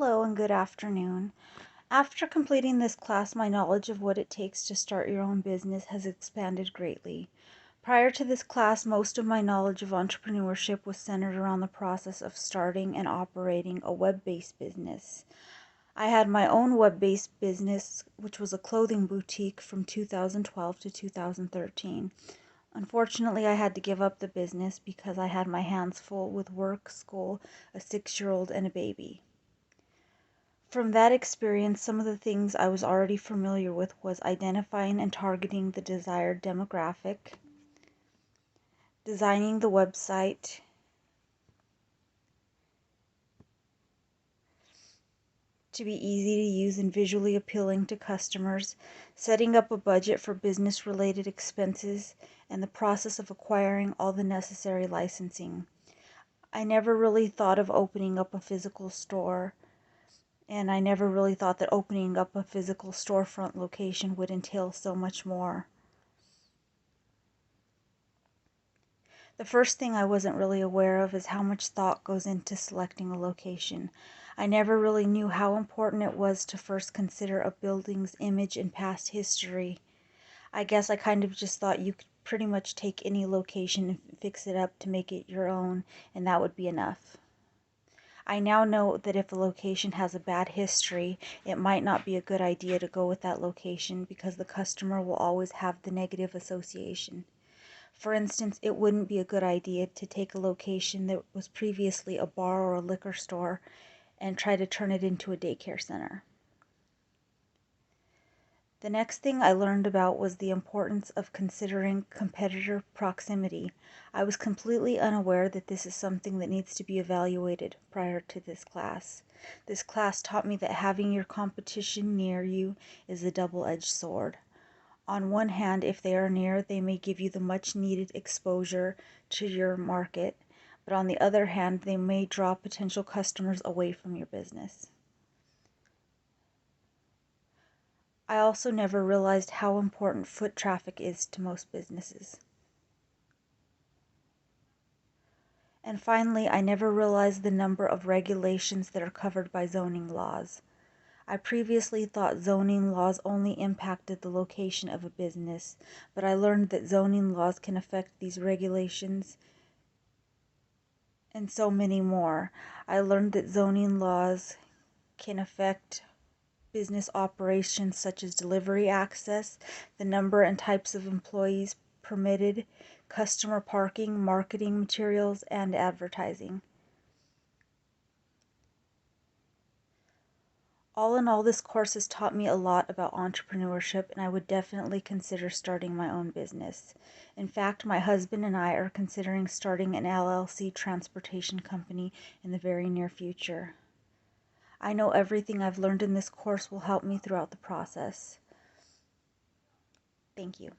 Hello and good afternoon. After completing this class, my knowledge of what it takes to start your own business has expanded greatly. Prior to this class, most of my knowledge of entrepreneurship was centered around the process of starting and operating a web-based business. I had my own web-based business, which was a clothing boutique from 2012 to 2013. Unfortunately, I had to give up the business because I had my hands full with work, school, a 6-year-old, and a baby. From that experience, some of the things I was already familiar with was identifying and targeting the desired demographic, designing the website, to be easy to use and visually appealing to customers, setting up a budget for business-related expenses, and the process of acquiring all the necessary licensing. I never really thought of opening up a physical store, and I never really thought that opening up a physical storefront location would entail so much more. The first thing I wasn't really aware of is how much thought goes into selecting a location. I never really knew how important it was to first consider a building's image and past history. I guess I kind of just thought you could pretty much take any location and fix it up to make it your own, and that would be enough. I now know that if a location has a bad history, it might not be a good idea to go with that location because the customer will always have the negative association. For instance, it wouldn't be a good idea to take a location that was previously a bar or a liquor store and try to turn it into a daycare center. The next thing I learned about was the importance of considering competitor proximity. I was completely unaware that this is something that needs to be evaluated prior to this class. This class taught me that having your competition near you is a double-edged sword. On one hand, if they are near, they may give you the much needed exposure to your market, but on the other hand, they may draw potential customers away from your business. I also never realized how important foot traffic is to most businesses. And finally, I never realized the number of regulations that are covered by zoning laws. I previously thought zoning laws only impacted the location of a business, but I learned that zoning laws can affect these regulations and so many more. I learned that zoning laws can affect business operations such as delivery access, the number and types of employees permitted, customer parking, marketing materials, and advertising. All in all, this course has taught me a lot about entrepreneurship, and I would definitely consider starting my own business. In fact, my husband and I are considering starting an LLC transportation company in the very near future. I know everything I've learned in this course will help me throughout the process. Thank you.